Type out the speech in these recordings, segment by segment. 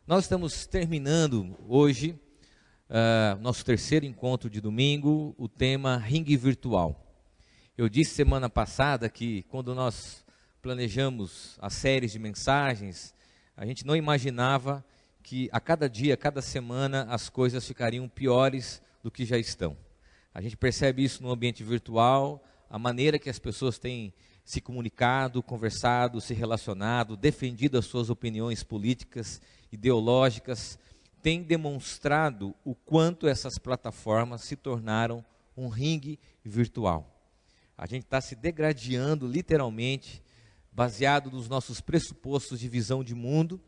Nós estamos terminando hoje, nosso terceiro encontro de domingo, o tema ringue virtual. Eu disse semana passada que quando nós planejamos as séries de mensagens, a gente não imaginava que a cada dia, a cada semana, as coisas ficariam piores do que já estão. A gente percebe isso no ambiente virtual, a maneira que as pessoas têm se comunicado, conversado, se relacionado, defendido as suas opiniões políticas, ideológicas, tem demonstrado o quanto essas plataformas se tornaram um ringue virtual. A gente está se degradando literalmente, baseado nos nossos pressupostos de visão de mundo,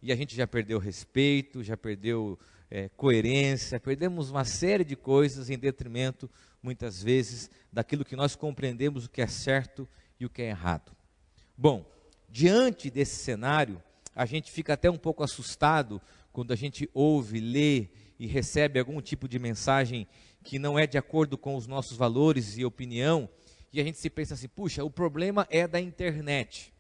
e a gente já perdeu respeito, já perdeu coerência, perdemos uma série de coisas em detrimento, muitas vezes, daquilo que nós compreendemos o que é certo e o que é errado. Bom, diante desse cenário, a gente fica até um pouco assustado quando a gente ouve, lê e recebe algum tipo de mensagem que não é de acordo com os nossos valores e opinião, e a gente se pensa assim, puxa, o problema é da internet.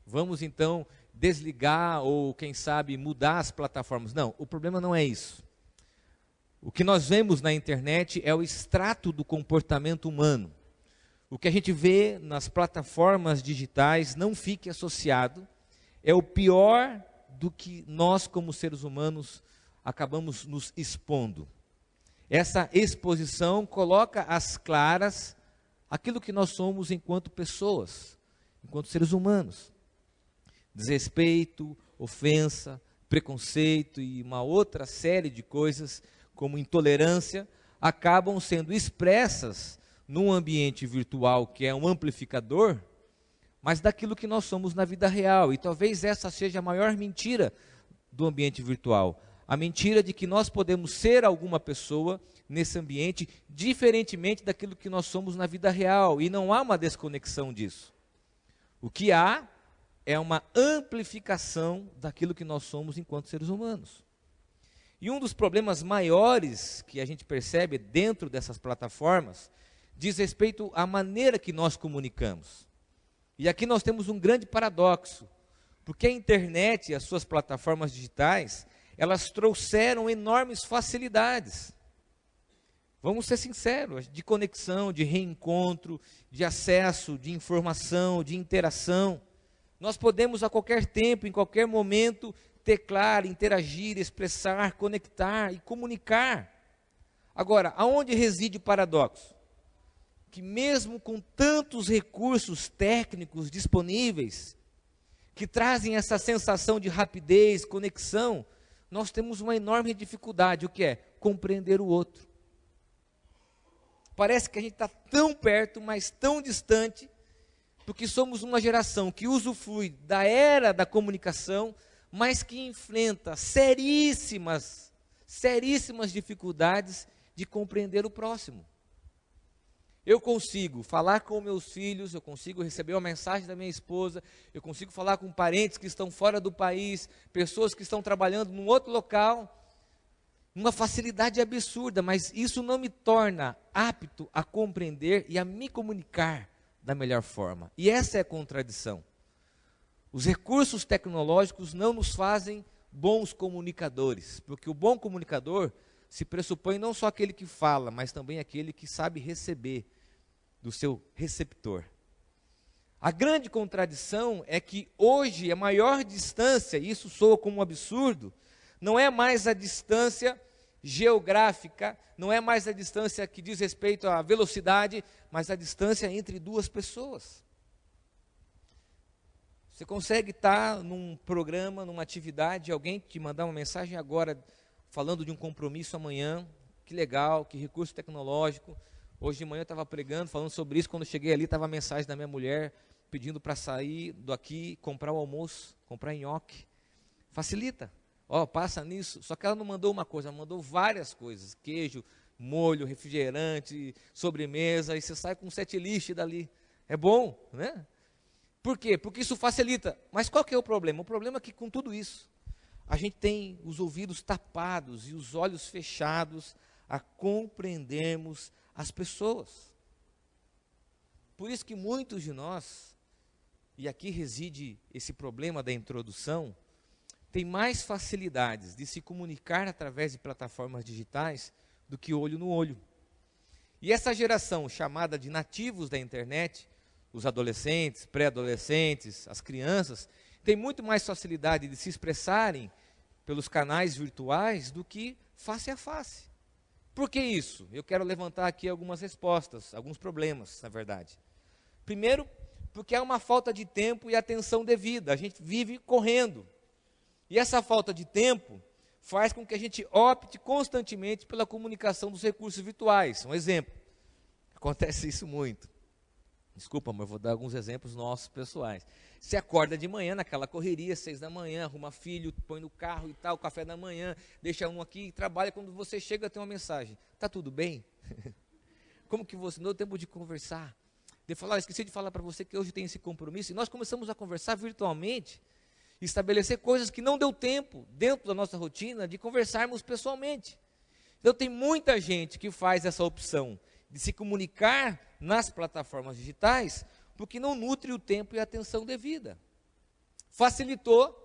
Vamos então desligar ou, quem sabe, mudar as plataformas. Não, o problema não é isso. O que nós vemos na internet é o extrato do comportamento humano. O que a gente vê nas plataformas digitais não fique associado, é o pior do que nós, como seres humanos, acabamos nos expondo. Essa exposição coloca às claras aquilo que nós somos enquanto pessoas, enquanto seres humanos. Desrespeito, ofensa, preconceito e uma outra série de coisas, como intolerância, acabam sendo expressas num ambiente virtual que é um amplificador, mas daquilo que nós somos na vida real. E talvez essa seja a maior mentira do ambiente virtual. A mentira de que nós podemos ser alguma pessoa nesse ambiente, diferentemente daquilo que nós somos na vida real. E não há uma desconexão disso. O que há é uma amplificação daquilo que nós somos enquanto seres humanos. E um dos problemas maiores que a gente percebe dentro dessas plataformas diz respeito à maneira que nós comunicamos. E aqui nós temos um grande paradoxo, porque a internet e as suas plataformas digitais, elas trouxeram enormes facilidades. Vamos ser sinceros, de conexão, de reencontro, de acesso, de informação, de interação. Nós podemos a qualquer tempo, em qualquer momento, teclar, interagir, expressar, conectar e comunicar. Agora, aonde reside o paradoxo? Que mesmo com tantos recursos técnicos disponíveis, que trazem essa sensação de rapidez, conexão, nós temos uma enorme dificuldade, o que é? Compreender o outro. Parece que a gente está tão perto, mas tão distante, porque somos uma geração que usufrui da era da comunicação, mas que enfrenta seríssimas dificuldades de compreender o próximo. Eu consigo falar com meus filhos, eu consigo receber uma mensagem da minha esposa, eu consigo falar com parentes que estão fora do país, pessoas que estão trabalhando num outro local, uma facilidade absurda, mas isso não me torna apto a compreender e a me comunicar da melhor forma. E essa é a contradição. Os recursos tecnológicos não nos fazem bons comunicadores, porque o bom comunicador se pressupõe não só aquele que fala, mas também aquele que sabe receber do seu receptor. A grande contradição é que hoje a maior distância, e isso soa como um absurdo, não é mais a distância geográfica, não é mais a distância que diz respeito à velocidade, mas a distância entre duas pessoas. Você consegue estar num programa, numa atividade, alguém te mandar uma mensagem agora, falando de um compromisso amanhã, que legal, que recurso tecnológico. Hoje de manhã eu estava pregando, falando sobre isso, quando eu cheguei ali, estava a mensagem da minha mulher, pedindo para sair daqui, comprar o almoço, comprar nhoque. Facilita, passa nisso, só que ela não mandou uma coisa, ela mandou várias coisas, queijo, molho, refrigerante, sobremesa, e você sai com um setlist dali. É bom, né? Por quê? Porque isso facilita. Mas qual que é o problema? O problema é que com tudo isso, a gente tem os ouvidos tapados e os olhos fechados a compreendermos as pessoas. Por isso que muitos de nós, e aqui reside esse problema da introdução, tem mais facilidades de se comunicar através de plataformas digitais do que olho no olho. E essa geração chamada de nativos da internet, os adolescentes, pré-adolescentes, as crianças, tem muito mais facilidade de se expressarem pelos canais virtuais do que face a face. Por que isso? Eu quero levantar aqui algumas respostas, alguns problemas, na verdade. Primeiro, porque há uma falta de tempo e atenção devida. A gente vive correndo. E essa falta de tempo faz com que a gente opte constantemente pela comunicação dos recursos virtuais. Um exemplo. Acontece isso muito. Desculpa, mas eu vou dar alguns exemplos nossos pessoais. Você acorda de manhã, naquela correria, 6 da manhã, arruma filho, põe no carro e tal, café da manhã, deixa um aqui, trabalha, quando você chega tem uma mensagem. Tá tudo bem? Como que você não deu tempo de conversar? De falar, esqueci de falar para você que hoje tem esse compromisso, e nós começamos a conversar virtualmente, estabelecer coisas que não deu tempo, dentro da nossa rotina, de conversarmos pessoalmente. Então tem muita gente que faz essa opção de se comunicar nas plataformas digitais, porque não nutre o tempo e a atenção devida. Facilitou,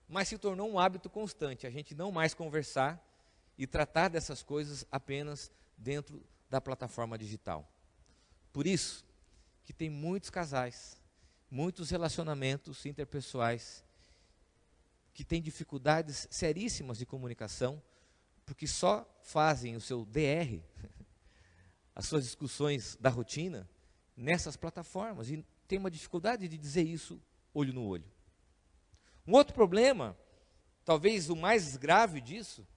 mas se tornou um hábito constante, a gente não mais conversar e tratar dessas coisas apenas dentro da plataforma digital. Por isso que tem muitos casais, muitos relacionamentos interpessoais que têm dificuldades seríssimas de comunicação, porque só fazem o seu DR, as suas discussões da rotina, nessas plataformas, e tem uma dificuldade de dizer isso olho no olho. Um outro problema, talvez o mais grave disso,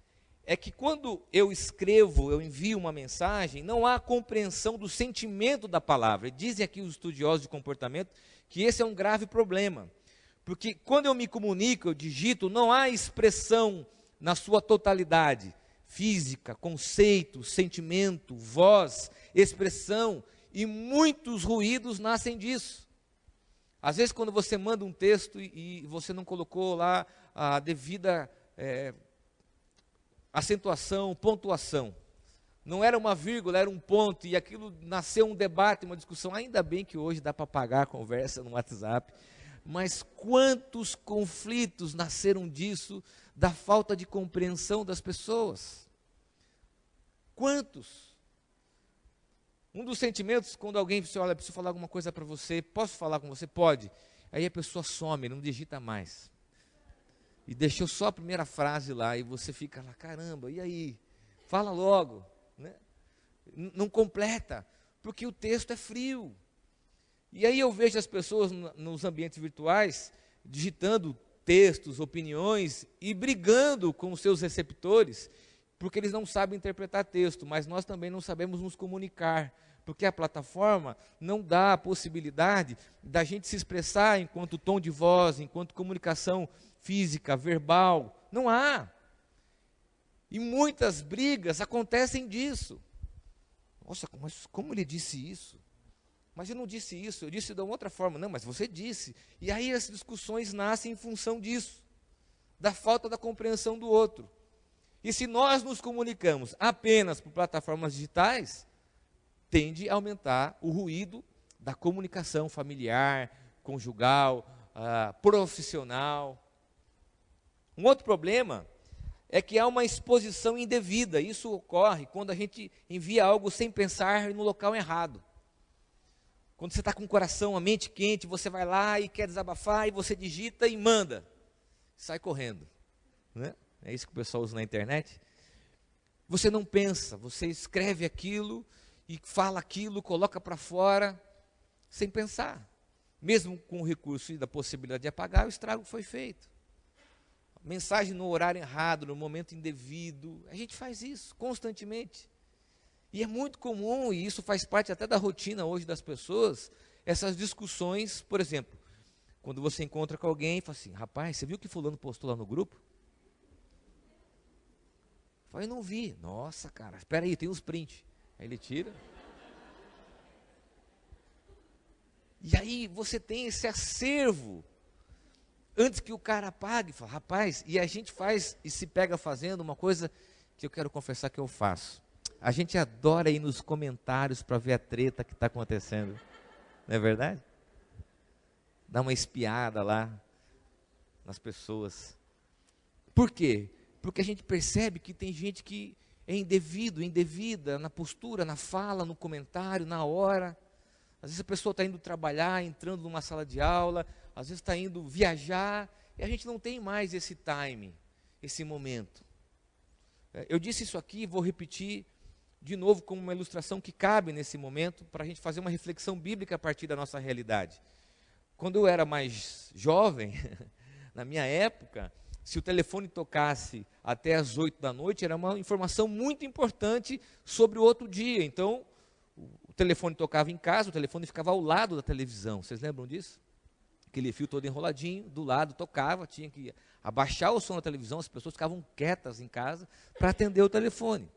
é que quando eu escrevo, eu envio uma mensagem, não há compreensão do sentimento da palavra. Dizem aqui os estudiosos de comportamento que esse é um grave problema, porque quando eu me comunico, eu digito, não há expressão na sua totalidade, física, conceito, sentimento, voz, expressão, e muitos ruídos nascem disso. Às vezes quando você manda um texto e você não colocou lá a devida acentuação, pontuação, não era uma vírgula, era um ponto, e aquilo nasceu um debate, uma discussão. Ainda bem que hoje dá para apagar a conversa no WhatsApp, mas quantos conflitos nasceram disso, da falta de compreensão das pessoas? Quantos? Um dos sentimentos, quando alguém diz, olha, preciso falar alguma coisa para você, posso falar com você? Pode. Aí a pessoa some, não digita mais. E deixou só a primeira frase lá, e você fica lá, caramba, e aí? Fala logo, né? Não completa, porque o texto é frio. E aí eu vejo as pessoas nos ambientes virtuais, digitando textos, opiniões, e brigando com os seus receptores, porque eles não sabem interpretar texto, mas nós também não sabemos nos comunicar, porque a plataforma não dá a possibilidade da gente se expressar enquanto tom de voz, enquanto comunicação física, verbal, não há. E muitas brigas acontecem disso. Nossa, mas como ele disse isso? Mas eu não disse isso, eu disse de uma outra forma. Não, mas você disse. E aí as discussões nascem em função disso, da falta da compreensão do outro. E se nós nos comunicamos apenas por plataformas digitais, tende a aumentar o ruído da comunicação familiar, conjugal, profissional. Um outro problema é que há uma exposição indevida. Isso ocorre quando a gente envia algo sem pensar no local errado. Quando você está com o coração, a mente quente, você vai lá e quer desabafar, e você digita e manda. Sai correndo, né? É isso que o pessoal usa na internet. Você não pensa, você escreve aquilo e fala aquilo, coloca para fora, sem pensar. Mesmo com o recurso e da possibilidade de apagar, o estrago foi feito. Mensagem no horário errado, no momento indevido, a gente faz isso constantemente. E é muito comum, e isso faz parte até da rotina hoje das pessoas, essas discussões, por exemplo, quando você encontra com alguém e fala assim, rapaz, você viu que fulano postou lá no grupo? Eu falei, não vi. Nossa, cara, espera aí, tem uns prints. Aí ele tira. E aí você tem esse acervo, antes que o cara apague, fala, rapaz, e a gente faz, e se pega fazendo uma coisa que eu quero confessar que eu faço. A gente adora ir nos comentários para ver a treta que está acontecendo. Não é verdade? Dá uma espiada lá nas pessoas. Por quê? Porque a gente percebe que tem gente que é indevido, indevida, na postura, na fala, no comentário, na hora. Às vezes a pessoa está indo trabalhar, entrando numa sala de aula, às vezes está indo viajar, e a gente não tem mais esse time, esse momento. Eu disse isso aqui, vou repetir de novo como uma ilustração que cabe nesse momento, para a gente fazer uma reflexão bíblica a partir da nossa realidade. Quando eu era mais jovem, na minha época, se o telefone tocasse até as 8 da noite, era uma informação muito importante sobre o outro dia. Então, o telefone tocava em casa, o telefone ficava ao lado da televisão. Vocês lembram disso? Aquele fio todo enroladinho, do lado tocava, tinha que abaixar o som da televisão, as pessoas ficavam quietas em casa para atender o telefone.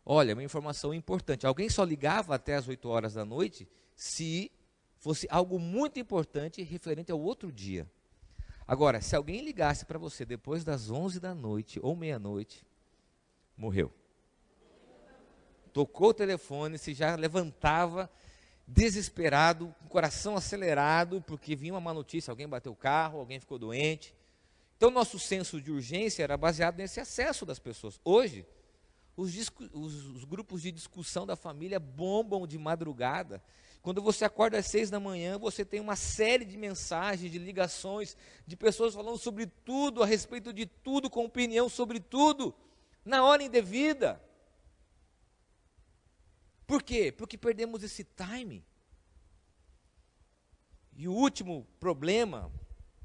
Olha, uma informação importante. Alguém só ligava até as 8 horas da noite se fosse algo muito importante referente ao outro dia. Agora, se alguém ligasse para você depois das 11 da noite ou meia-noite, morreu. Tocou o telefone, se já levantava desesperado, com o coração acelerado, porque vinha uma má notícia, alguém bateu o carro, alguém ficou doente. Então, nosso senso de urgência era baseado nesse acesso das pessoas. Hoje, os grupos de discussão da família bombam de madrugada. Quando você acorda às 6 da manhã, você tem uma série de mensagens, de ligações, de pessoas falando sobre tudo, a respeito de tudo, com opinião sobre tudo, na hora indevida. Por quê? Porque perdemos esse time. E o último problema,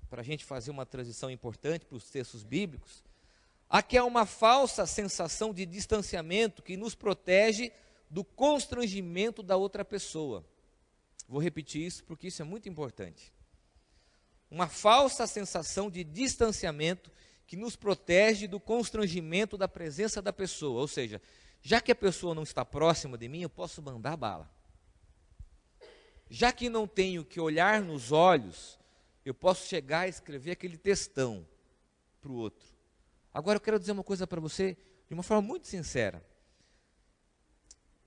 para a gente fazer uma transição importante para os textos bíblicos, aqui é uma falsa sensação de distanciamento que nos protege do constrangimento da outra pessoa. Vou repetir isso porque isso é muito importante. Uma falsa sensação de distanciamento que nos protege do constrangimento da presença da pessoa. Ou seja, já que a pessoa não está próxima de mim, eu posso mandar bala. Já que não tenho que olhar nos olhos, eu posso chegar e escrever aquele textão para o outro. Agora eu quero dizer uma coisa para você de uma forma muito sincera.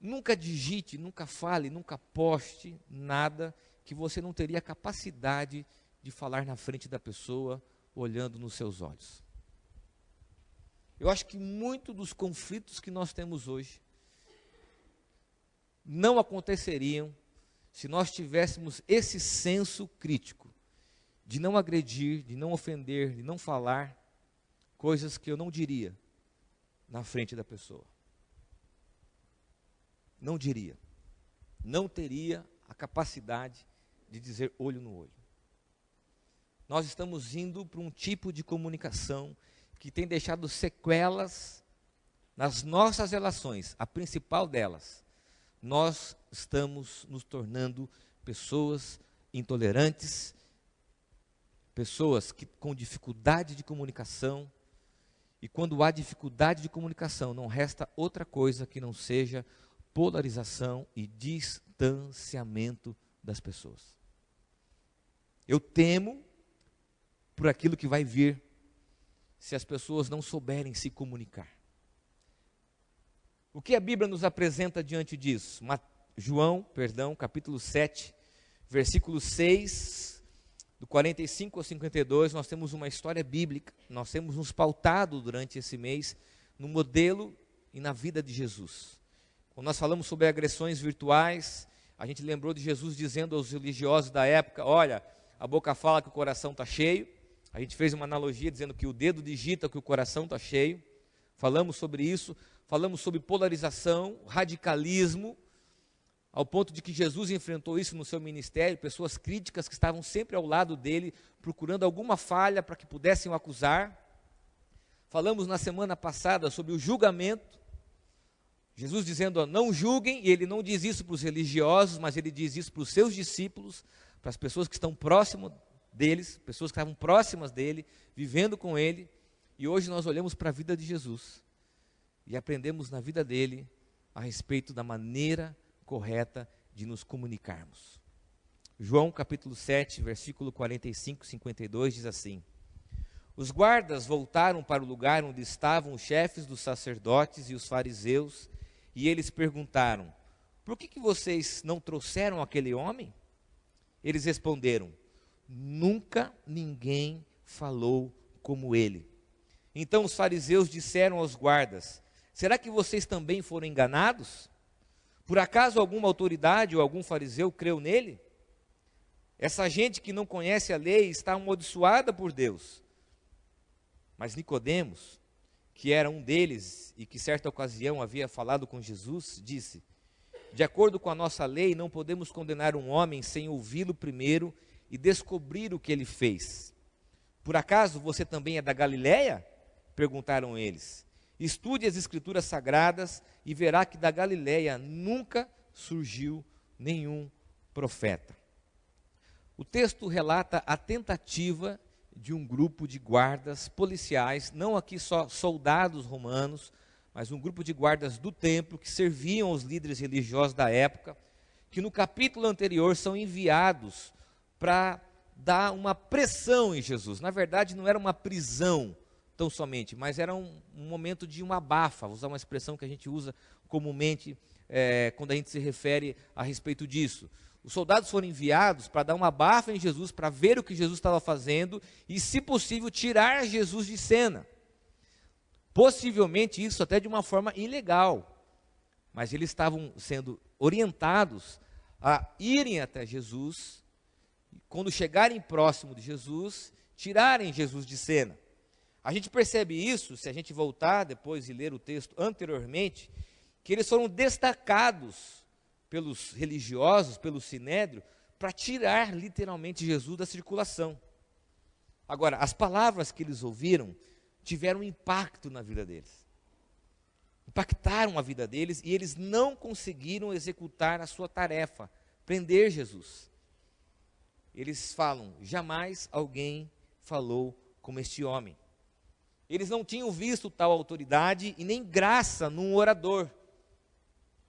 Nunca digite, nunca fale, nunca poste nada que você não teria capacidade de falar na frente da pessoa, olhando nos seus olhos. Eu acho que muito dos conflitos que nós temos hoje não aconteceriam se nós tivéssemos esse senso crítico de não agredir, de não ofender, de não falar coisas que eu não diria na frente da pessoa. Não diria. Não teria a capacidade de dizer olho no olho. Nós estamos indo para um tipo de comunicação que tem deixado sequelas nas nossas relações. A principal delas, nós estamos nos tornando pessoas intolerantes, pessoas com dificuldade de comunicação. E quando há dificuldade de comunicação, não resta outra coisa que não seja polarização e distanciamento das pessoas. Eu temo por aquilo que vai vir se as pessoas não souberem se comunicar. O que a Bíblia nos apresenta diante disso? João, capítulo 7, versículo 6, do 45 ao 52, nós temos uma história bíblica, nós temos nos pautado durante esse mês no modelo e na vida de Jesus. Quando nós falamos sobre agressões virtuais, a gente lembrou de Jesus dizendo aos religiosos da época, olha, a boca fala que o coração está cheio. A gente fez uma analogia dizendo que o dedo digita que o coração está cheio. Falamos sobre isso, falamos sobre polarização, radicalismo, ao ponto de que Jesus enfrentou isso no seu ministério, pessoas críticas que estavam sempre ao lado dele, procurando alguma falha para que pudessem o acusar. Falamos na semana passada sobre o julgamento, Jesus dizendo, não julguem, e ele não diz isso para os religiosos, mas ele diz isso para os seus discípulos, para as pessoas que estão próximas deles, pessoas que estavam próximas dele, vivendo com ele, e hoje nós olhamos para a vida de Jesus, e aprendemos na vida dele, a respeito da maneira correta de nos comunicarmos. João capítulo 7, versículo 45 e 52 diz assim, os guardas voltaram para o lugar onde estavam os chefes dos sacerdotes e os fariseus, e eles perguntaram, por que vocês não trouxeram aquele homem? Eles responderam, nunca ninguém falou como ele. Então os fariseus disseram aos guardas: será que vocês também foram enganados? Por acaso alguma autoridade ou algum fariseu creu nele? Essa gente que não conhece a lei está amaldiçoada por Deus. Mas Nicodemos, que era um deles e que certa ocasião havia falado com Jesus, disse: de acordo com a nossa lei, não podemos condenar um homem sem ouvi-lo primeiro e descobrir o que ele fez. Por acaso você também é da Galileia? Perguntaram eles. Estude as Escrituras Sagradas e verá que da Galileia nunca surgiu nenhum profeta. O texto relata a tentativa de um grupo de guardas policiais, não aqui só soldados romanos, mas um grupo de guardas do templo que serviam aos líderes religiosos da época, que no capítulo anterior são enviados para dar uma pressão em Jesus. Na verdade, não era uma prisão tão somente, mas era um momento de uma abafa, vou usar uma expressão que a gente usa comumente quando a gente se refere a respeito disso. Os soldados foram enviados para dar uma abafa em Jesus, para ver o que Jesus estava fazendo e, se possível, tirar Jesus de cena. Possivelmente isso até de uma forma ilegal, mas eles estavam sendo orientados a irem até Jesus, quando chegarem próximo de Jesus, tirarem Jesus de cena. A gente percebe isso, se a gente voltar depois e ler o texto anteriormente, que eles foram destacados pelos religiosos, pelo sinédrio, para tirar literalmente Jesus da circulação. Agora, as palavras que eles ouviram tiveram um impacto na vida deles. Impactaram a vida deles e eles não conseguiram executar a sua tarefa, prender Jesus. Eles falam: jamais alguém falou como este homem. Eles não tinham visto tal autoridade e nem graça num orador.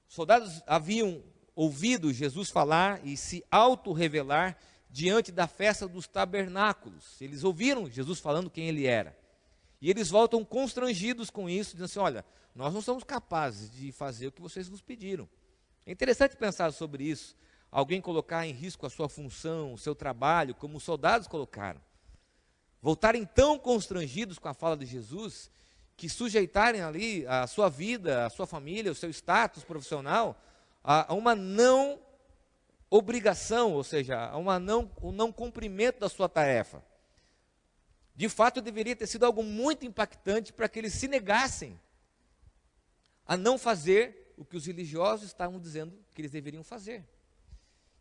Os soldados haviam ouvido Jesus falar e se auto-revelar diante da festa dos tabernáculos. Eles ouviram Jesus falando quem ele era. E eles voltam constrangidos com isso, dizendo assim: olha, nós não somos capazes de fazer o que vocês nos pediram. É interessante pensar sobre isso. Alguém colocar em risco a sua função, o seu trabalho, como os soldados colocaram. Voltarem tão constrangidos com a fala de Jesus, que sujeitarem ali a sua vida, a sua família, o seu status profissional, a uma não obrigação, ou seja, a um não cumprimento da sua tarefa. De fato, deveria ter sido algo muito impactante para que eles se negassem a não fazer o que os religiosos estavam dizendo que eles deveriam fazer.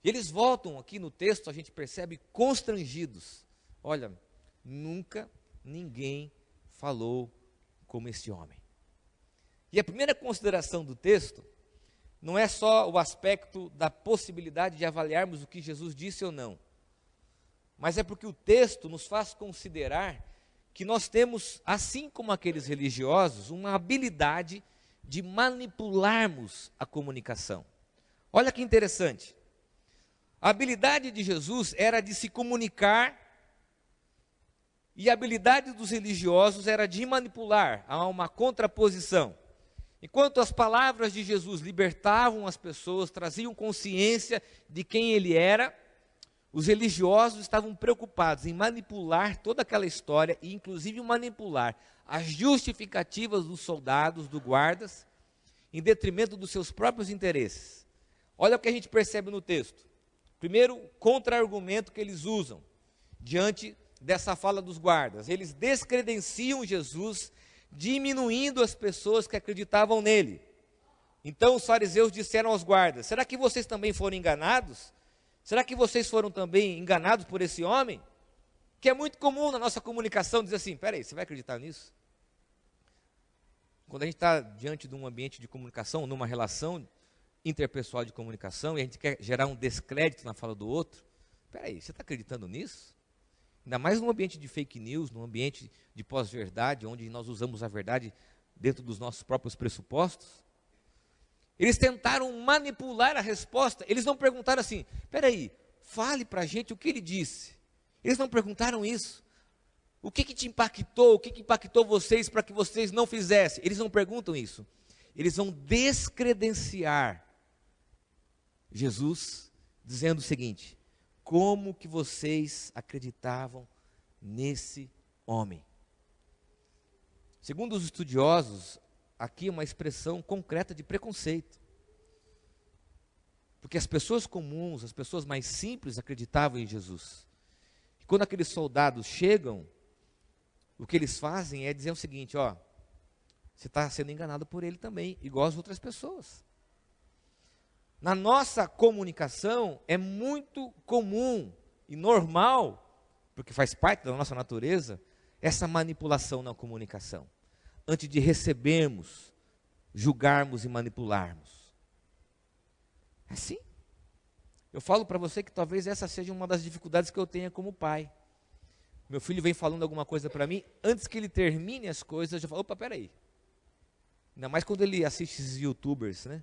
E eles voltam aqui no texto, a gente percebe, constrangidos. Olha, nunca ninguém falou como este homem. E a primeira consideração do texto não é só o aspecto da possibilidade de avaliarmos o que Jesus disse ou não, mas é porque o texto nos faz considerar que nós temos, assim como aqueles religiosos, uma habilidade de manipularmos a comunicação. Olha que interessante. A habilidade de Jesus era de se comunicar e a habilidade dos religiosos era de manipular. Há uma contraposição. Enquanto as palavras de Jesus libertavam as pessoas, traziam consciência de quem ele era, os religiosos estavam preocupados em manipular toda aquela história e inclusive manipular as justificativas dos soldados, dos guardas, em detrimento dos seus próprios interesses. Olha o que a gente percebe no texto. Primeiro, contra-argumento que eles usam diante dessa fala dos guardas. Eles descredenciam Jesus, diminuindo as pessoas que acreditavam nele. Então os fariseus disseram aos guardas: será que vocês também foram enganados? Será que vocês foram também enganados por esse homem? Que é muito comum na nossa comunicação dizer assim: peraí, você vai acreditar nisso? Quando a gente está diante de um ambiente de comunicação, numa relação interpessoal de comunicação, e a gente quer gerar um descrédito na fala do outro, peraí, você está acreditando nisso? Ainda mais num ambiente de fake news, num ambiente de pós-verdade, onde nós usamos a verdade dentro dos nossos próprios pressupostos. Eles tentaram manipular a resposta. Eles não perguntaram assim: peraí, fale para a gente o que ele disse. Eles não perguntaram isso. O que te impactou? O que impactou vocês para que vocês não fizessem? Eles não perguntam isso. Eles vão descredenciar Jesus, dizendo o seguinte: como que vocês acreditavam nesse homem? Segundo os estudiosos, aqui é uma expressão concreta de preconceito. Porque as pessoas comuns, as pessoas mais simples acreditavam em Jesus. E quando aqueles soldados chegam, o que eles fazem é dizer o seguinte, ó, você está sendo enganado por ele também, igual as outras pessoas. Na nossa comunicação é muito comum e normal, porque faz parte da nossa natureza, essa manipulação na comunicação. Antes de recebermos, julgarmos e manipularmos. Assim. Eu falo para você que talvez essa seja uma das dificuldades que eu tenha como pai. Meu filho vem falando alguma coisa para mim, antes que ele termine as coisas, eu já falo, opa, peraí. Ainda mais quando ele assiste esses youtubers, né?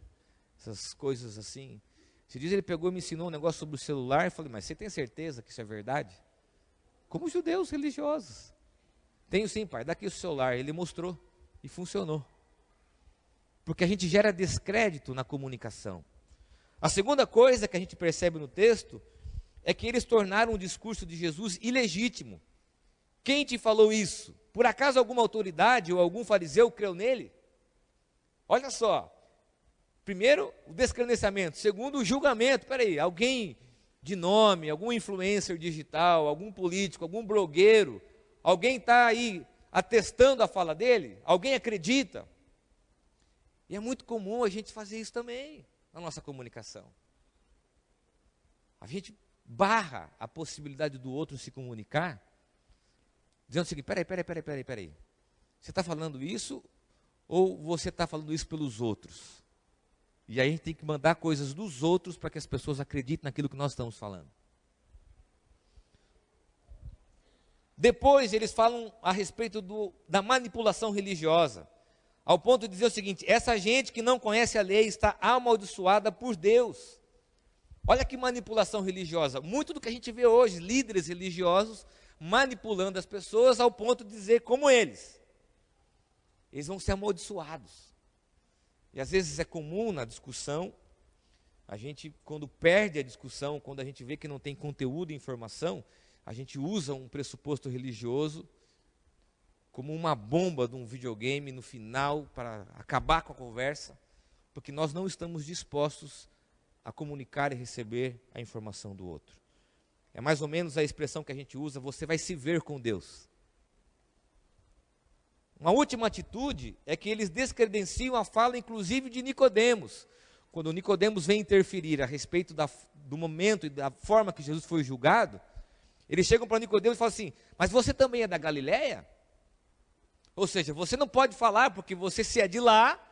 Essas coisas assim. Esse dia ele pegou e me ensinou um negócio sobre o celular, eu falei, mas você tem certeza que isso é verdade? Como judeus religiosos. Tenho sim, pai, dá aqui o celular. Ele mostrou e funcionou. Porque a gente gera descrédito na comunicação. A segunda coisa que a gente percebe no texto é que eles tornaram o discurso de Jesus ilegítimo. Quem te falou isso? Por acaso alguma autoridade ou algum fariseu creu nele? Olha só. Primeiro, o descredenciamento. Segundo, o julgamento. Espera aí, alguém de nome, algum influencer digital, algum político, algum blogueiro, alguém está aí atestando a fala dele? Alguém acredita? E é muito comum a gente fazer isso também na nossa comunicação. A gente barra a possibilidade do outro se comunicar, dizendo o seguinte, peraí. Você está falando isso ou você está falando isso pelos outros? E aí a gente tem que mandar coisas dos outros para que as pessoas acreditem naquilo que nós estamos falando. Depois eles falam a respeito da manipulação religiosa, ao ponto de dizer o seguinte, essa gente que não conhece a lei está amaldiçoada por Deus. Olha que manipulação religiosa, muito do que a gente vê hoje, líderes religiosos manipulando as pessoas ao ponto de dizer como eles vão ser amaldiçoados. E às vezes é comum na discussão, a gente quando perde a discussão, quando a gente vê que não tem conteúdo e informação, a gente usa um pressuposto religioso como uma bomba de um videogame no final para acabar com a conversa, porque nós não estamos dispostos a comunicar e receber a informação do outro. É mais ou menos a expressão que a gente usa, você vai se ver com Deus. Uma última atitude é que eles descredenciam a fala, inclusive, de Nicodemos. Quando Nicodemos vem interferir a respeito do momento e da forma que Jesus foi julgado, eles chegam para Nicodemos e falam assim, mas você também é da Galileia? Ou seja, você não pode falar porque você se é de lá,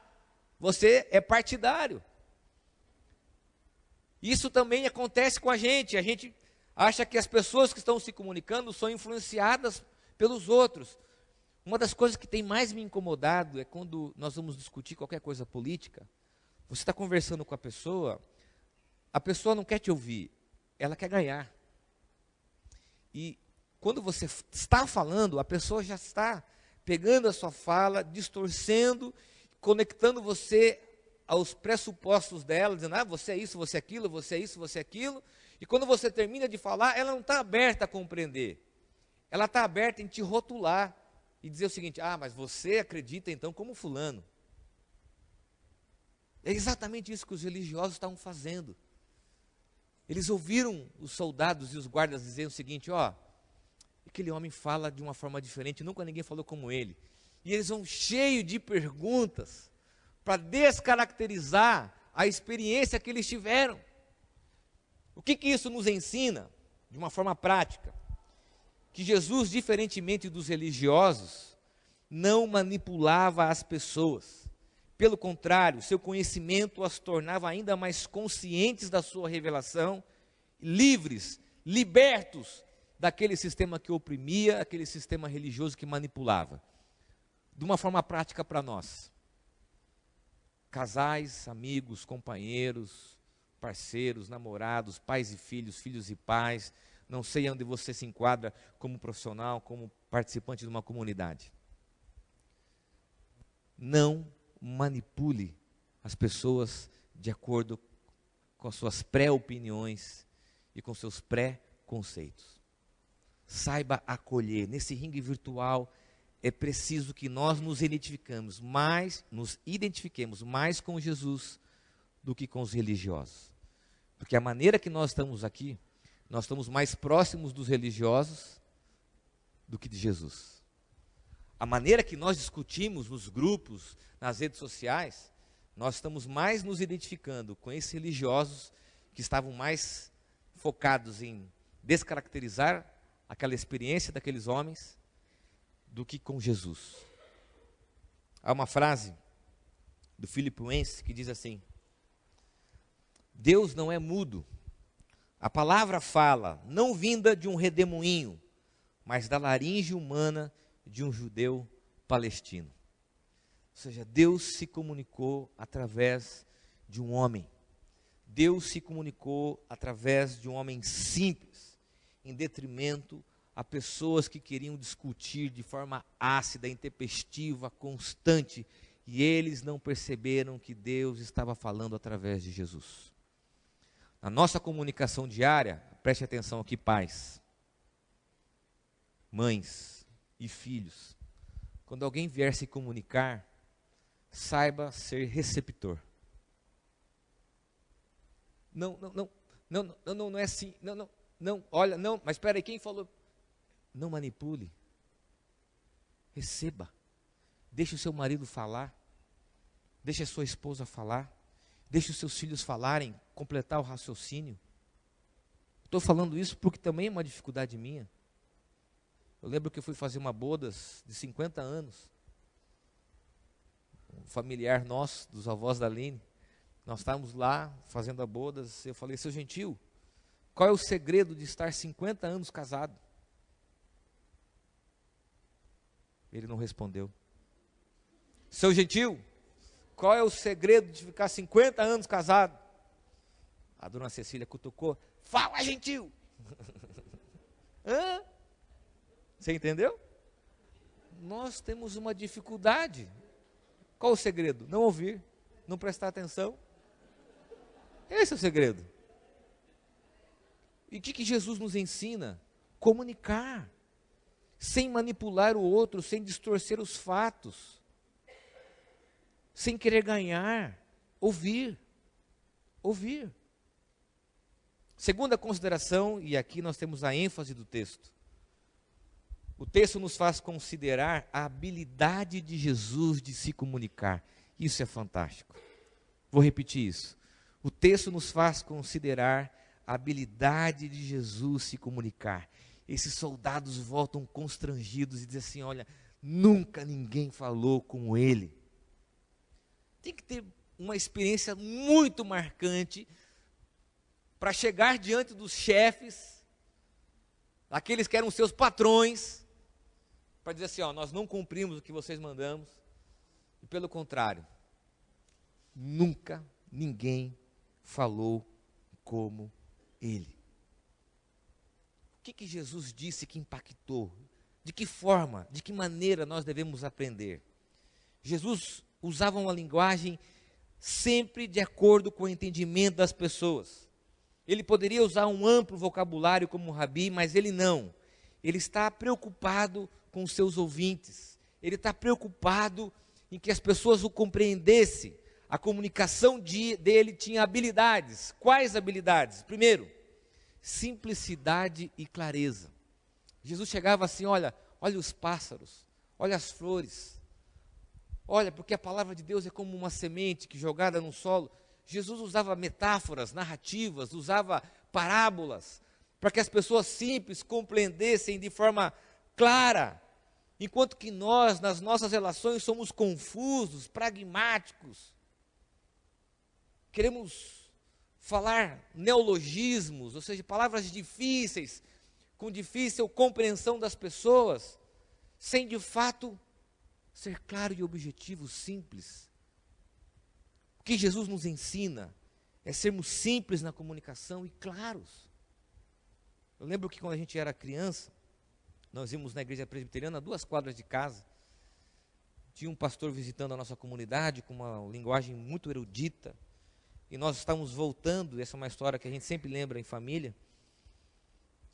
você é partidário. Isso também acontece com a gente acha que as pessoas que estão se comunicando são influenciadas pelos outros. Uma das coisas que tem mais me incomodado é quando nós vamos discutir qualquer coisa política, você está conversando com a pessoa não quer te ouvir, ela quer ganhar. E quando você está falando, a pessoa já está pegando a sua fala, distorcendo, conectando você aos pressupostos dela, dizendo, você é isso, você é aquilo, você é isso, você é aquilo. E quando você termina de falar, ela não está aberta a compreender. Ela está aberta em te rotular e dizer o seguinte, mas você acredita então como fulano. É exatamente isso que os religiosos estavam fazendo. Eles ouviram os soldados e os guardas dizendo o seguinte, aquele homem fala de uma forma diferente, nunca ninguém falou como ele. E eles vão cheio de perguntas para descaracterizar a experiência que eles tiveram. O que isso nos ensina, de uma forma prática? Que Jesus, diferentemente dos religiosos, não manipulava as pessoas. Pelo contrário, seu conhecimento as tornava ainda mais conscientes da sua revelação, livres, libertos daquele sistema que oprimia, aquele sistema religioso que manipulava. De uma forma prática para nós. Casais, amigos, companheiros, parceiros, namorados, pais e filhos, filhos e pais, não sei onde você se enquadra como profissional, como participante de uma comunidade. Não manipule as pessoas de acordo com as suas pré-opiniões e com seus pré-conceitos. Saiba acolher. Nesse ringue virtual é preciso que nós nos identifiquemos mais com Jesus do que com os religiosos. Porque a maneira que nós estamos aqui, nós estamos mais próximos dos religiosos do que de Jesus. A maneira que nós discutimos nos grupos, nas redes sociais, nós estamos mais nos identificando com esses religiosos que estavam mais focados em descaracterizar aquela experiência daqueles homens do que com Jesus. Há uma frase do Philip Yancey que diz assim: Deus não é mudo. A palavra fala, não vinda de um redemoinho, mas da laringe humana de um judeu palestino. Ou seja, Deus se comunicou através de um homem. Deus se comunicou através de um homem simples, em detrimento a pessoas que queriam discutir de forma ácida, intempestiva, constante, e eles não perceberam que Deus estava falando através de Jesus. Na nossa comunicação diária, preste atenção aqui, pais, mães e filhos, quando alguém vier se comunicar, saiba ser receptor. Não é assim, olha, mas espera aí, quem falou? Não manipule, receba, deixe o seu marido falar, deixe a sua esposa falar, deixe os seus filhos falarem, completar o raciocínio. Estou falando isso porque também é uma dificuldade minha. Eu lembro que eu fui fazer uma bodas de 50 anos, um familiar nosso, dos avós da Aline, nós estávamos lá fazendo a bodas, eu falei: seu Gentil, qual é o segredo de estar 50 anos casado? Ele não respondeu. Seu Gentil, qual é o segredo de ficar 50 anos casado? A dona Cecília cutucou: fala, Gentil! Hã? Você entendeu? Nós temos uma dificuldade. Qual o segredo? Não ouvir, não prestar atenção. Esse é o segredo. E o que Jesus nos ensina? Comunicar, sem manipular o outro, sem distorcer os fatos, sem querer ganhar, ouvir. Segunda consideração, e aqui nós temos a ênfase do texto. O texto nos faz considerar a habilidade de Jesus de se comunicar. Isso é fantástico. Vou repetir isso. O texto nos faz considerar a habilidade de Jesus se comunicar. Esses soldados voltam constrangidos e dizem assim: olha, nunca ninguém falou como ele. Tem que ter uma experiência muito marcante para chegar diante dos chefes, aqueles que eram seus patrões, para dizer assim: ó, nós não cumprimos o que vocês mandamos, e pelo contrário, nunca ninguém falou como ele. O que Jesus disse que impactou? De que forma, de que maneira nós devemos aprender? Jesus usava uma linguagem sempre de acordo com o entendimento das pessoas. Ele poderia usar um amplo vocabulário como rabi, mas ele não. Ele está preocupado com os seus ouvintes. Ele está preocupado em que as pessoas o compreendessem. A comunicação dele tinha habilidades. Quais habilidades? Primeiro, simplicidade e clareza. Jesus chegava assim: olha os pássaros, olha as flores, olha, porque a palavra de Deus é como uma semente que jogada no solo. Jesus usava metáforas, narrativas, usava parábolas, para que as pessoas simples compreendessem de forma clara, enquanto que nós, nas nossas relações, somos confusos, pragmáticos, queremos falar neologismos, ou seja, palavras difíceis, com difícil compreensão das pessoas, sem de fato ser claro e objetivo, simples. O que Jesus nos ensina é sermos simples na comunicação e claros. Eu lembro que quando a gente era criança, nós íamos na igreja presbiteriana, a 2 quadras de casa, tinha um pastor visitando a nossa comunidade com uma linguagem muito erudita, e nós estávamos voltando, essa é uma história que a gente sempre lembra em família,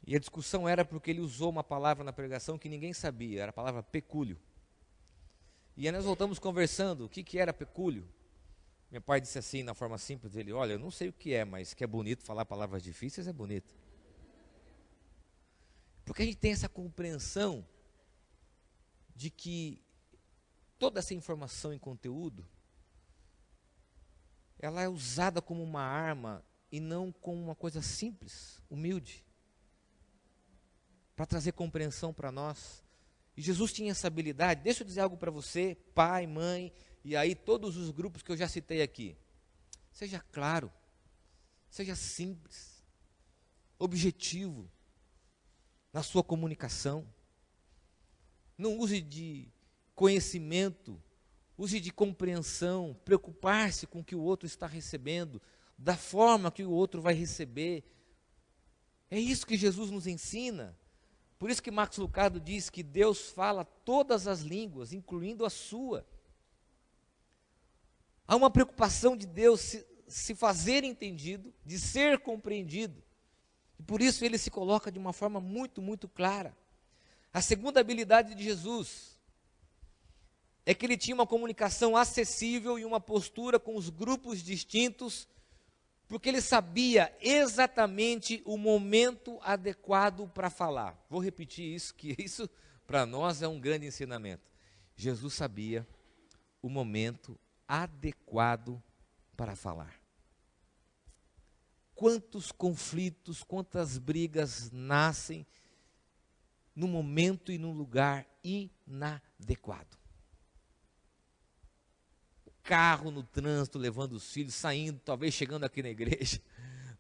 e a discussão era porque ele usou uma palavra na pregação que ninguém sabia, era a palavra pecúlio. E aí nós voltamos conversando, o que era pecúlio? Meu pai disse assim, na forma simples dele, olha, eu não sei o que é, mas que é bonito, falar palavras difíceis é bonito. Porque a gente tem essa compreensão de que toda essa informação em conteúdo, ela é usada como uma arma e não como uma coisa simples, humilde, para trazer compreensão para nós. E Jesus tinha essa habilidade. Deixa eu dizer algo para você, pai, mãe, e aí todos os grupos que eu já citei aqui. Seja claro, seja simples, objetivo na sua comunicação. Não use de conhecimento, use de compreensão, preocupar-se com o que o outro está recebendo, da forma que o outro vai receber. É isso que Jesus nos ensina. Por isso que Max Lucado diz que Deus fala todas as línguas, incluindo a sua. Há uma preocupação de Deus se fazer entendido, de ser compreendido. E por isso ele se coloca de uma forma muito, muito clara. A segunda habilidade de Jesus é que ele tinha uma comunicação acessível e uma postura com os grupos distintos, porque ele sabia exatamente o momento adequado para falar. Vou repetir isso, que isso para nós é um grande ensinamento. Jesus sabia o momento adequado para falar. Quantos conflitos, quantas brigas nascem no momento e no lugar inadequado. Carro no trânsito, levando os filhos, saindo, talvez chegando aqui na igreja,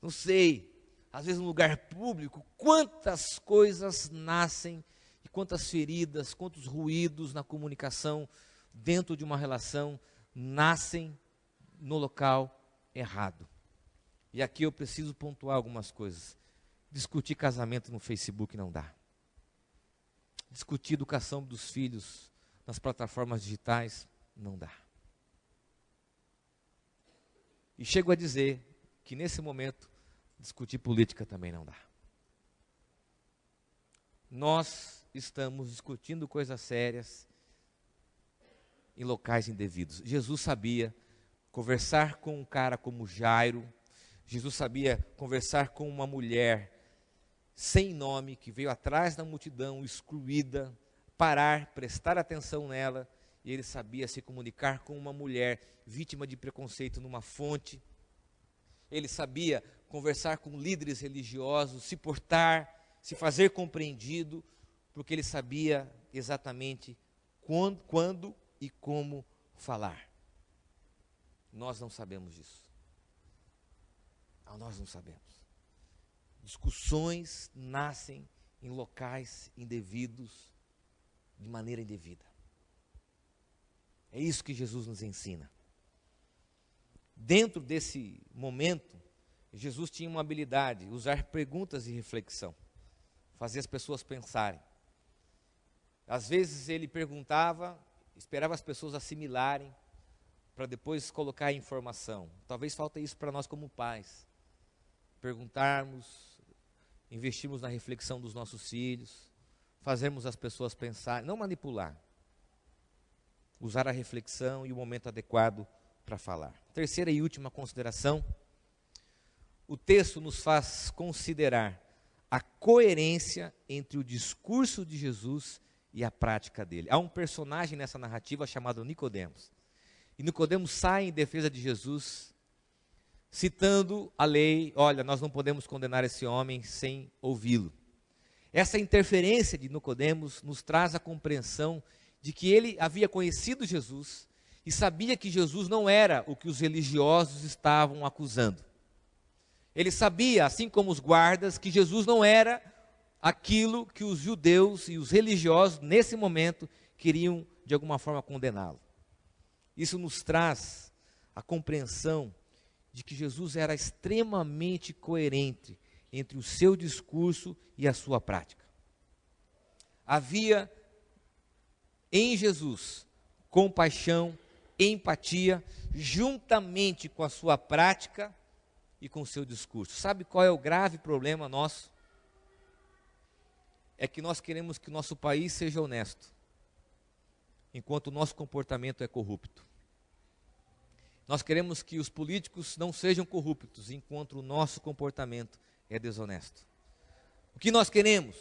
não sei, às vezes no lugar público, quantas coisas nascem, e quantas feridas, quantos ruídos na comunicação, dentro de uma relação, nascem no local errado. E aqui eu preciso pontuar algumas coisas. Discutir casamento no Facebook não dá. Discutir educação dos filhos nas plataformas digitais não dá. E chego a dizer que nesse momento, discutir política também não dá. Nós estamos discutindo coisas sérias em locais indevidos. Jesus sabia conversar com um cara como Jairo, Jesus sabia conversar com uma mulher sem nome, que veio atrás da multidão, excluída, parar, prestar atenção nela, e ele sabia se comunicar com uma mulher vítima de preconceito numa fonte. Ele sabia conversar com líderes religiosos, se portar, se fazer compreendido, porque ele sabia exatamente quando e como falar. Nós não sabemos disso. Nós não sabemos. Discussões nascem em locais indevidos, de maneira indevida. É isso que Jesus nos ensina. Dentro desse momento, Jesus tinha uma habilidade, usar perguntas de reflexão, fazer as pessoas pensarem. Às vezes ele perguntava, esperava as pessoas assimilarem, para depois colocar a informação. Talvez falte isso para nós como pais. Perguntarmos, investirmos na reflexão dos nossos filhos, fazermos as pessoas pensar, não manipular. Usar a reflexão e o momento adequado para falar. Terceira e última consideração, o texto nos faz considerar a coerência entre o discurso de Jesus e a prática dele. Há um personagem nessa narrativa chamado Nicodemos. E Nicodemos sai em defesa de Jesus, citando a lei, olha, nós não podemos condenar esse homem sem ouvi-lo. Essa interferência de Nicodemos nos traz a compreensão de que ele havia conhecido Jesus e sabia que Jesus não era o que os religiosos estavam acusando. Ele sabia, assim como os guardas, que Jesus não era aquilo que os judeus e os religiosos, nesse momento, queriam de alguma forma condená-lo. Isso nos traz a compreensão de que Jesus era extremamente coerente entre o seu discurso e a sua prática. Havia em Jesus compaixão, empatia, juntamente com a sua prática e com o seu discurso. Sabe qual é o grave problema nosso? É que nós queremos que o nosso país seja honesto. enquanto o nosso comportamento é corrupto. Nós queremos que os políticos não sejam corruptos, enquanto o nosso comportamento é desonesto. O que nós queremos?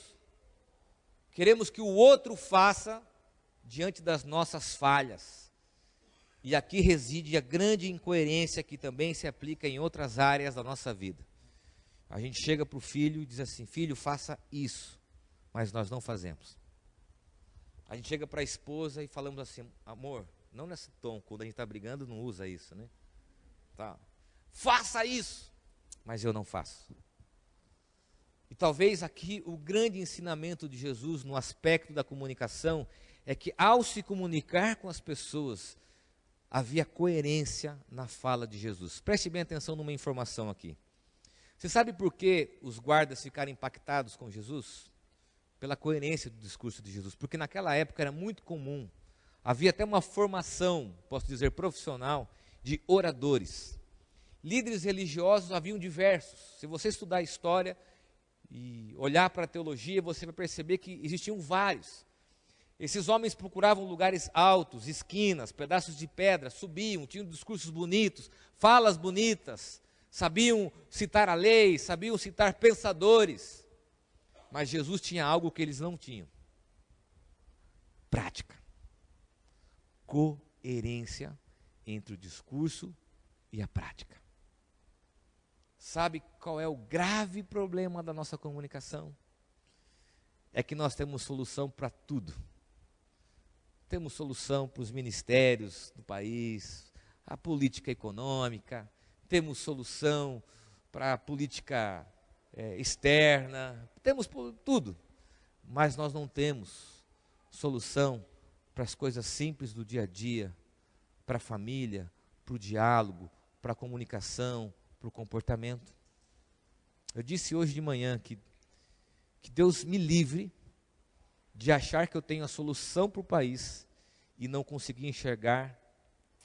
Queremos que o outro faça diante das nossas falhas. E aqui reside a grande incoerência que também se aplica em outras áreas da nossa vida. A gente chega para o filho e diz assim: filho, faça isso, mas nós não fazemos. A gente chega para a esposa e falamos assim: amor, não nesse tom, quando a gente está brigando, não usa isso, né? Tá. Faça isso, mas eu não faço. E talvez aqui o grande ensinamento de Jesus no aspecto da comunicação é que ao se comunicar com as pessoas, havia coerência na fala de Jesus. Preste bem atenção numa informação aqui. Você sabe por que os guardas ficaram impactados com Jesus? Pela coerência do discurso de Jesus. Porque naquela época era muito comum, havia até uma formação, posso dizer, profissional, de oradores. Líderes religiosos haviam diversos. Se você estudar a história e olhar para a teologia, você vai perceber que existiam vários. Esses homens procuravam lugares altos, esquinas, pedaços de pedra, subiam, tinham discursos bonitos, falas bonitas, sabiam citar a lei, sabiam citar pensadores. Mas Jesus tinha algo que eles não tinham: prática, coerência entre o discurso e a prática. Sabe qual é o grave problema da nossa comunicação? É que nós temos solução para tudo. Temos solução para os ministérios do país, a política econômica, temos solução para a política externa, temos tudo, mas nós não temos solução para as coisas simples do dia a dia, para a família, para o diálogo, para a comunicação, para o comportamento. Eu disse hoje de manhã que Deus me livre de achar que eu tenho a solução para o país e não conseguir enxergar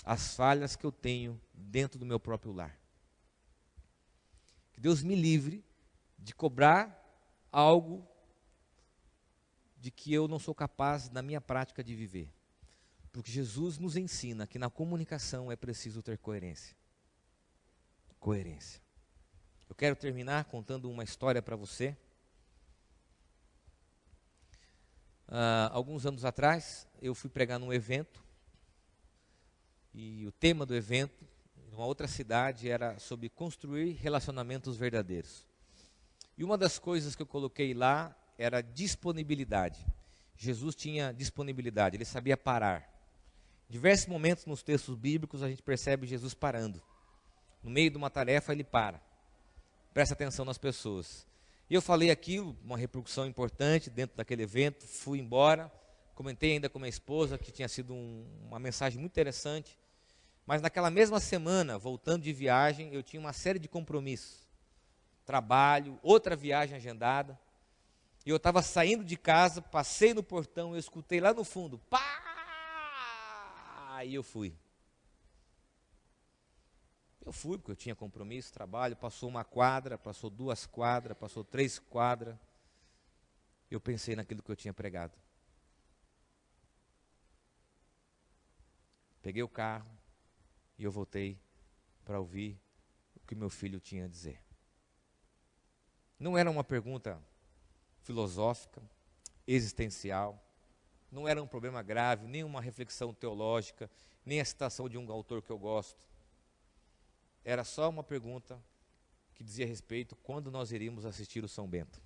as falhas que eu tenho dentro do meu próprio lar. Que Deus me livre de cobrar algo de que eu não sou capaz, na minha prática, de viver. Porque Jesus nos ensina que na comunicação é preciso ter coerência. Coerência. Eu quero terminar contando uma história para você. Alguns anos atrás, eu fui pregar num evento, e o tema do evento, numa outra cidade, era sobre construir relacionamentos verdadeiros. E uma das coisas que eu coloquei lá era disponibilidade. Jesus tinha disponibilidade, ele sabia parar. Em diversos momentos nos textos bíblicos a gente percebe Jesus parando. No meio de uma tarefa ele para, presta atenção nas pessoas. E eu falei aquilo, uma repercussão importante dentro daquele evento, fui embora, comentei ainda com minha esposa que tinha sido uma mensagem muito interessante, mas naquela mesma semana, voltando de viagem, eu tinha uma série de compromissos, trabalho, outra viagem agendada, e eu estava saindo de casa, passei no portão, eu escutei lá no fundo, pá! E eu fui. Eu fui, porque eu tinha compromisso, trabalho, passou uma quadra, passou 2 quadras, passou 3 quadras. Eu pensei naquilo que eu tinha pregado. Peguei o carro e eu voltei para ouvir o que meu filho tinha a dizer. Não era uma pergunta filosófica, existencial, não era um problema grave, nem uma reflexão teológica, nem a citação de um autor que eu gosto. Era só uma pergunta que dizia respeito quando nós iríamos assistir o São Bento.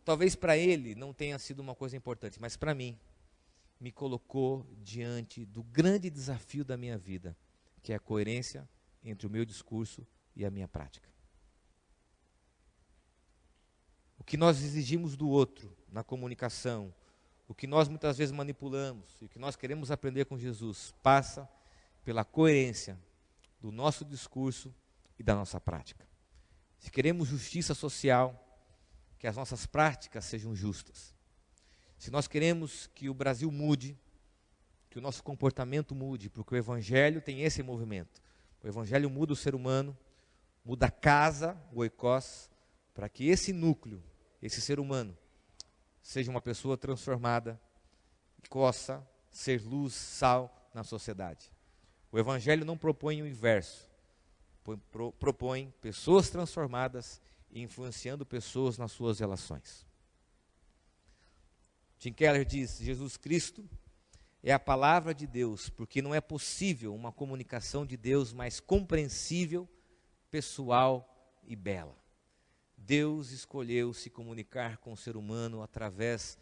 Talvez para ele não tenha sido uma coisa importante, mas para mim, me colocou diante do grande desafio da minha vida, que é a coerência entre o meu discurso e a minha prática. O que nós exigimos do outro na comunicação, o que nós muitas vezes manipulamos, e o que nós queremos aprender com Jesus, passa pela coerência do nosso discurso e da nossa prática. Se queremos justiça social, que as nossas práticas sejam justas. Se nós queremos que o Brasil mude, que o nosso comportamento mude, porque o Evangelho tem esse movimento. O Evangelho muda o ser humano, muda a casa, o oikos, para que esse núcleo, esse ser humano, seja uma pessoa transformada, que possa ser luz, sal na sociedade. O Evangelho não propõe o inverso, propõe pessoas transformadas e influenciando pessoas nas suas relações. Tim Keller diz: Jesus Cristo é a palavra de Deus, porque não é possível uma comunicação de Deus mais compreensível, pessoal e bela. Deus escolheu se comunicar com o ser humano através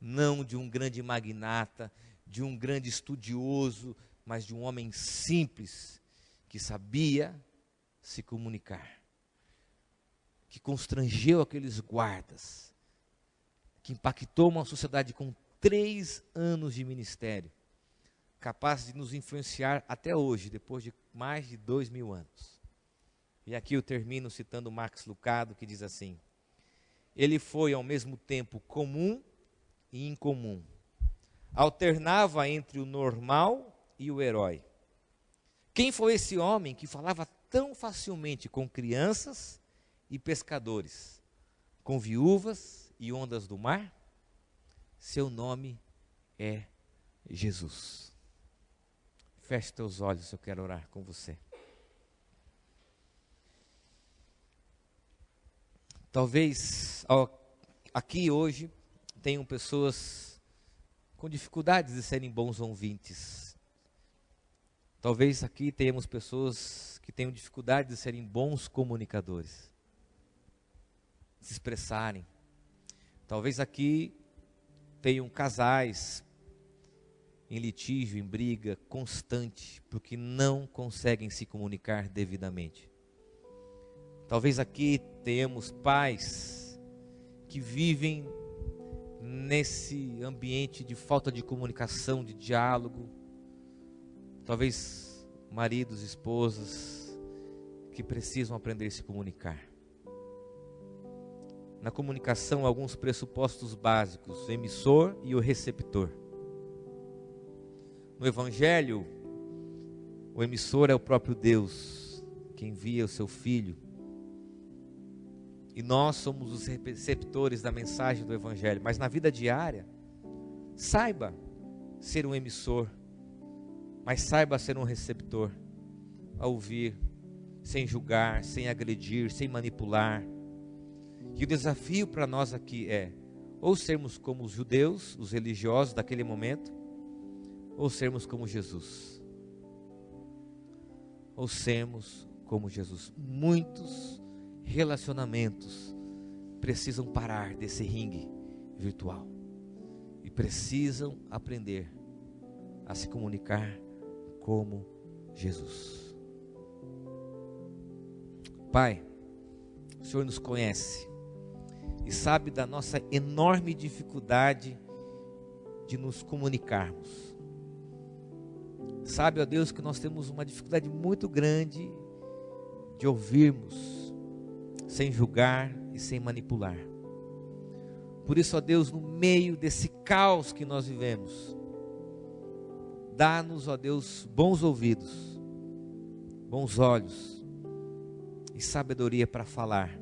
não de um grande magnata, de um grande estudioso, mas de um homem simples que sabia se comunicar, que constrangeu aqueles guardas, que impactou uma sociedade com 3 anos de ministério, capaz de nos influenciar até hoje, depois de mais de 2000 anos. E aqui eu termino citando Max Lucado, que diz assim: ele foi ao mesmo tempo comum e incomum, alternava entre o normal e o herói. Quem foi esse homem que falava tão facilmente com crianças e pescadores, com viúvas e ondas do mar? Seu nome é Jesus. Feche teus olhos, eu quero orar com você. Talvez aqui hoje tenham pessoas com dificuldades de serem bons ouvintes. Talvez aqui tenhamos pessoas que tenham dificuldade de serem bons comunicadores, de se expressarem. Talvez aqui tenham casais em litígio, em briga constante, porque não conseguem se comunicar devidamente. Talvez aqui tenhamos pais que vivem nesse ambiente de falta de comunicação, de diálogo. Talvez maridos, esposas que precisam aprender a se comunicar. Na comunicação, alguns pressupostos básicos: o emissor e o receptor. No Evangelho, o emissor é o próprio Deus, que envia o seu Filho. E nós somos os receptores da mensagem do Evangelho. Mas na vida diária, saiba ser um emissor, mas saiba ser um receptor, a ouvir, sem julgar, sem agredir, sem manipular. E o desafio para nós aqui é, ou sermos como os judeus, os religiosos daquele momento, ou sermos como Jesus. Ou sermos como Jesus. Muitos relacionamentos precisam parar desse ringue virtual e precisam aprender a se comunicar como Jesus. Pai, o Senhor nos conhece e sabe da nossa enorme dificuldade de nos comunicarmos. Sabe, ó Deus, que nós temos uma dificuldade muito grande de ouvirmos sem julgar e sem manipular. Por isso, ó Deus, no meio desse caos que nós vivemos, dá-nos, ó Deus, bons ouvidos, bons olhos e sabedoria para falar.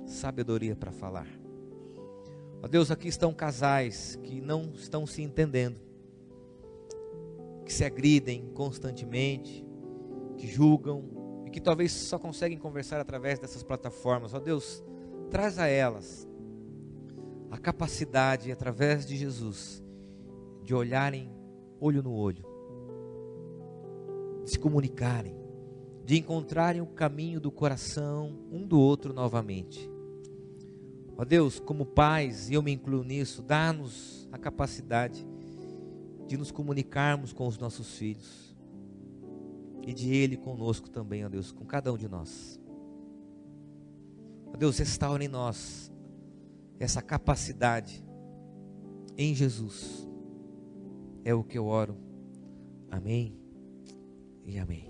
Sabedoria para falar. Ó Deus, aqui estão casais que não estão se entendendo, que se agridem constantemente, que julgam e que talvez só conseguem conversar através dessas plataformas. Ó Deus, traz a elas a capacidade, através de Jesus, de olharem olho no olho, de se comunicarem, de encontrarem o caminho do coração um do outro novamente. Ó Deus, como pais, e eu me incluo nisso, dá-nos a capacidade de nos comunicarmos com os nossos filhos e de Ele conosco também, ó Deus, com cada um de nós. Ó Deus, restaure em nós essa capacidade em Jesus. É o que eu oro. Amém e amém.